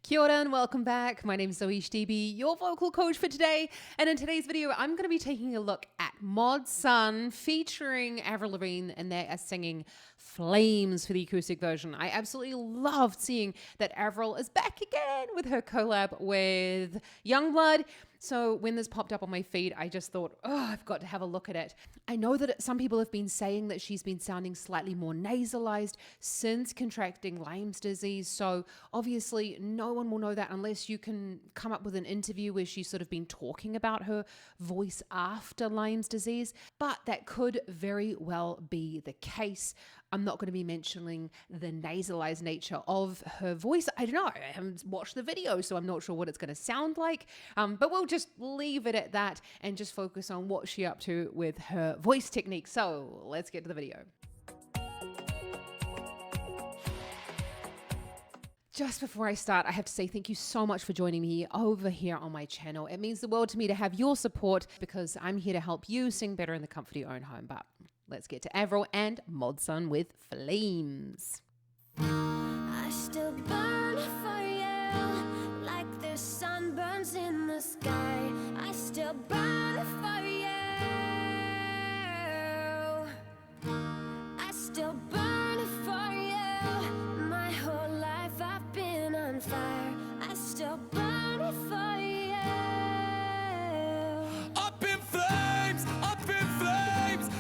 Kia ora and welcome back. My name is Stibi, your vocal coach for today. And in today's video, I'm going to be taking a look at Mod Sun featuring Avril Lavigne, and they are singing Flames for the acoustic version. I absolutely loved seeing that Avril is back again with her collab with Youngblood. So when this popped up on my feed, I just thought, oh, I've got to have a look at it. I know that some people have been saying that she's been sounding slightly more nasalized since contracting Lyme's disease. So obviously no one will know that unless you can come up with an interview where she's sort of been talking about her voice after Lyme's disease. But that could very well be the case. I'm not going to be mentioning the nasalized nature of her voice. I don't know. I haven't watched the video, so I'm not sure what it's going to sound like. But we'll just leave it at that and just focus on what she's up to with her voice technique. So let's get to the video. Just before I start, I have to say thank you so much for joining me over here on my channel. It means the world to me to have your support because I'm here to help you sing better in the comfort of your own home. But let's get to Avril and Mod Sun with Flames. I still burn for you like there's sunburns in the sky. I still burn for you. I still burn for you. My whole life I've been on fire. I still burn for you. Up in flames,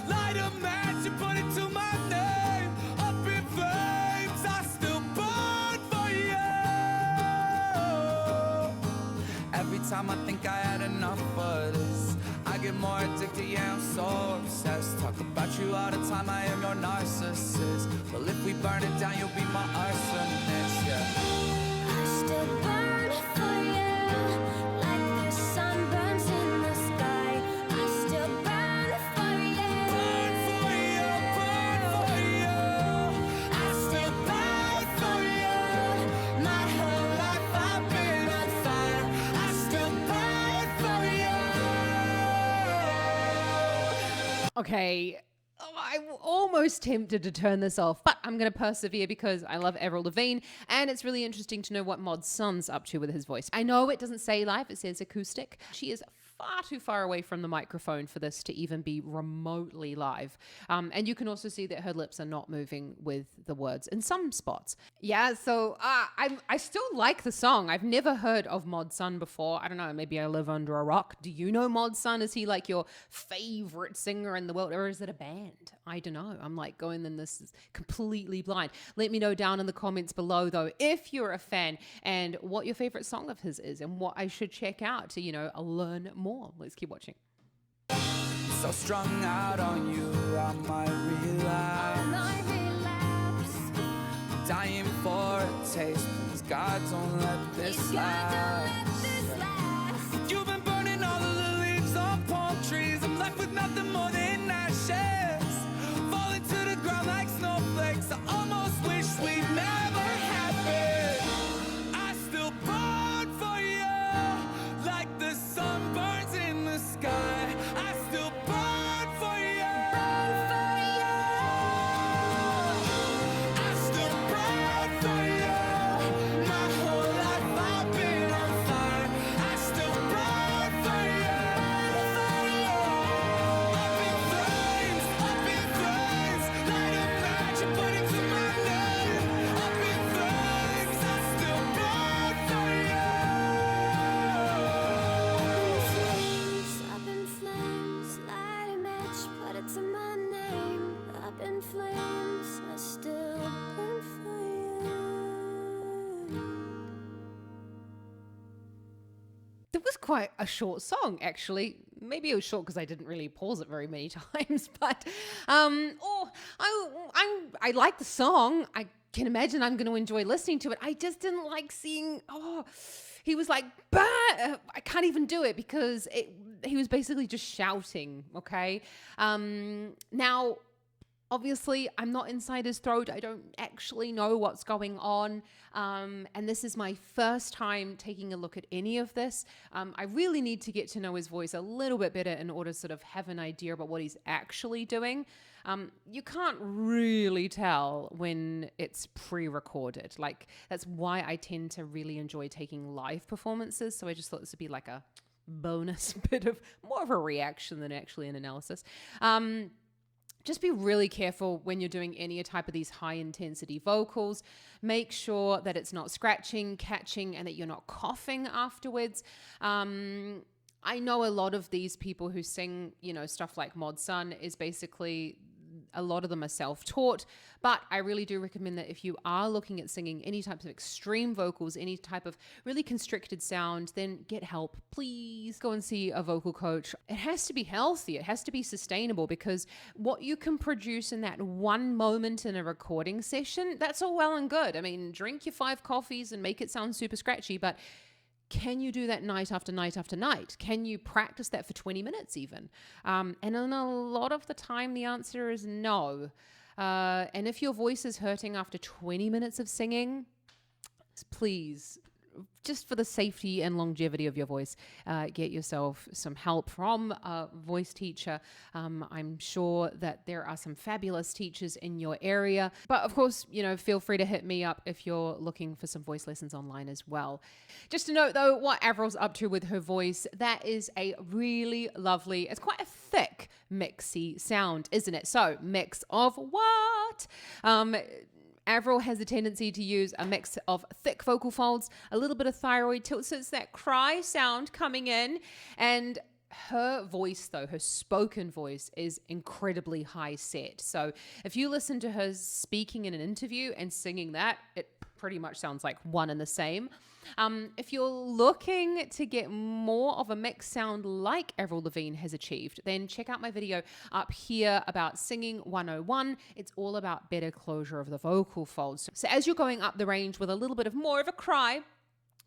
light a match and put it to my name. Up in flames, I still burn for you. Every time I think I had enough of this, I get more addicted, yeah, I'm so obsessed. Talk about you all the time, I am your narcissist. Well, if we burn it down, you'll be my arsonist, yeah. I still burn for you like there's sunburns in the sky. I still burn for you. Burn for you, burn for you. I still burn for you. My whole life I've been on fire. I still burn for you. Okay. I'm almost tempted to turn this off, but I'm going to persevere because I love Avril Lavigne, and it's really interesting to know what Mod Sun's up to with his voice. I know it doesn't say live, it says acoustic. She is far too far away from the microphone for this to even be remotely live. And you can also see that her lips are not moving with the words in some spots. Yeah, so I still like the song. I've never heard of Mod Sun before. I don't know, maybe I live under a rock. Do you know Mod Sun? Is he like your favorite singer in the world, or is it a band? I don't know. I'm like going in this completely blind. Let me know down in the comments below though if you're a fan and what your favorite song of his is and what I should check out to, learn more. Let's keep watching. So strung out on you, I might relapse. Dying for a taste, please God don't let this last. You've been burning all of the leaves on palm trees. I'm left with nothing more than ashes, falling to the ground like snowflakes. I almost wish we never happened. I still burn for you like the sun burns in the sky. I still burn for you. I still burn for you. My whole life I've been on fire. I still burn for you. Up in flames, light a match and put it to my name. Up in flames, I still burn for you. Up in flames, light a match, put it to my name. Up in flames, I still burn for you. It was quite a short song, actually. Maybe it was short because I didn't really pause it very many times, but I like the song. I can imagine I'm going to enjoy listening to it. I just didn't like seeing, he was like, bah! I can't even do it because he was basically just shouting, okay? Now, Obviously, I'm not inside his throat. I don't actually know what's going on. And this is my first time taking a look at any of this. I really need to get to know his voice a little bit better in order to sort of have an idea about what he's actually doing. You can't really tell when it's pre-recorded. Like, that's why I tend to really enjoy taking live performances. So I just thought this would be like a bonus bit of more of a reaction than actually an analysis. Just be really careful when you're doing any type of these high intensity vocals. Make sure that it's not scratching, catching, and that you're not coughing afterwards. I know a lot of these people who sing, stuff like Mod Sun is basically, a lot of them are self-taught, but I really do recommend that if you are looking at singing any types of extreme vocals, any type of really constricted sound, then get help. Please go and see a vocal coach. It has to be healthy. It has to be sustainable, because what you can produce in that one moment in a recording session, that's all well and good. I mean, drink your 5 coffees and make it sound super scratchy, but can you do that night after night after night? Can you practice that for 20 minutes even? And in a lot of the time, the answer is no. And if your voice is hurting after 20 minutes of singing, please, just for the safety and longevity of your voice, get yourself some help from a voice teacher. I'm sure that there are some fabulous teachers in your area. But of course, feel free to hit me up if you're looking for some voice lessons online as well. Just to note though, what Avril's up to with her voice, that is a really lovely, it's quite a thick, mixy sound, isn't it? So, mix of what? Avril has a tendency to use a mix of thick vocal folds, a little bit of thyroid tilt, so it's that cry sound coming in. And her voice, though, her spoken voice, is incredibly high set. So if you listen to her speaking in an interview and singing that, it pretty much sounds like one and the same. If you're looking to get more of a mixed sound like Avril Lavigne has achieved, then check out my video up here about Singing 101. It's all about better closure of the vocal folds. So as you're going up the range with a little bit of more of a cry,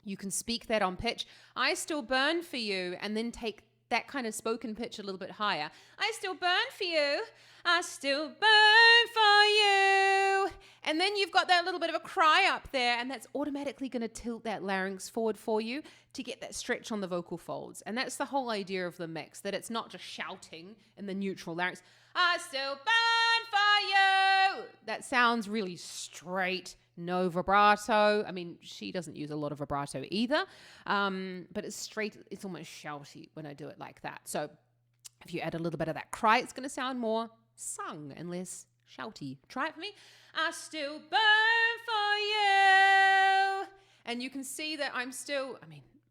you can speak that on pitch. I still burn for you, and then take that kind of spoken pitch a little bit higher. I still burn for you. I still burn for you. And then you've got that little bit of a cry up there, and that's automatically going to tilt that larynx forward for you to get that stretch on the vocal folds. And that's the whole idea of the mix, that it's not just shouting in the neutral larynx. I still burn for you. That sounds really straight. No vibrato. I mean, she doesn't use a lot of vibrato either, but it's straight. It's almost shouty when I do it like that. So if you add a little bit of that cry, it's going to sound more sung and less shouty. Try it for me. I still burn for you. And you can see that I'm still,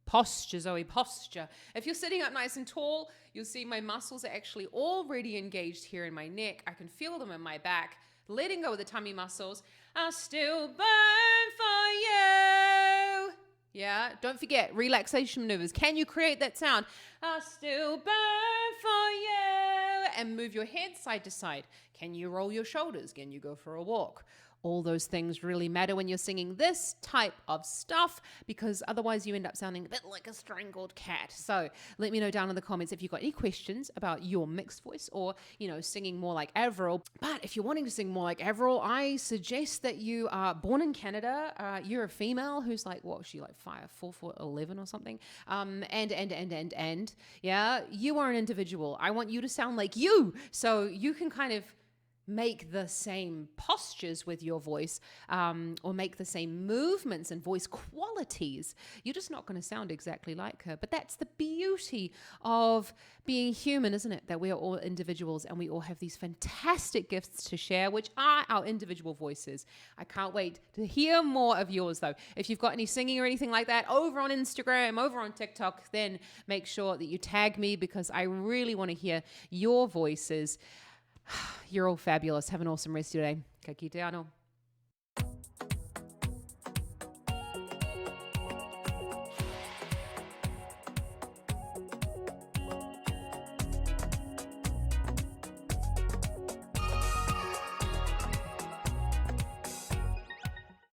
posture, Zoe, posture. If you're sitting up nice and tall, you'll see my muscles are actually already engaged here in my neck. I can feel them in my back. Letting go of the tummy muscles. I still burn for you. Yeah, don't forget, relaxation maneuvers. Can you create that sound? I still burn for you. And move your head side to side. Can you roll your shoulders? Can you go for a walk? All those things really matter when you're singing this type of stuff, because otherwise you end up sounding a bit like a strangled cat. So let me know down in the comments if you've got any questions about your mixed voice, or, singing more like Avril. But if you're wanting to sing more like Avril, I suggest that you are born in Canada. You're a female who's like, what was she, like 4'11" or something? And yeah, you are an individual. I want you to sound like you, so you can kind of make the same postures with your voice, or make the same movements and voice qualities. You're just not going to sound exactly like her. But that's the beauty of being human, isn't it? That we are all individuals, and we all have these fantastic gifts to share, which are our individual voices. I can't wait to hear more of yours, though. If you've got any singing or anything like that over on Instagram, over on TikTok, then make sure that you tag me, because I really want to hear your voices. You're all fabulous. Have an awesome rest of your day. Ka kite anō.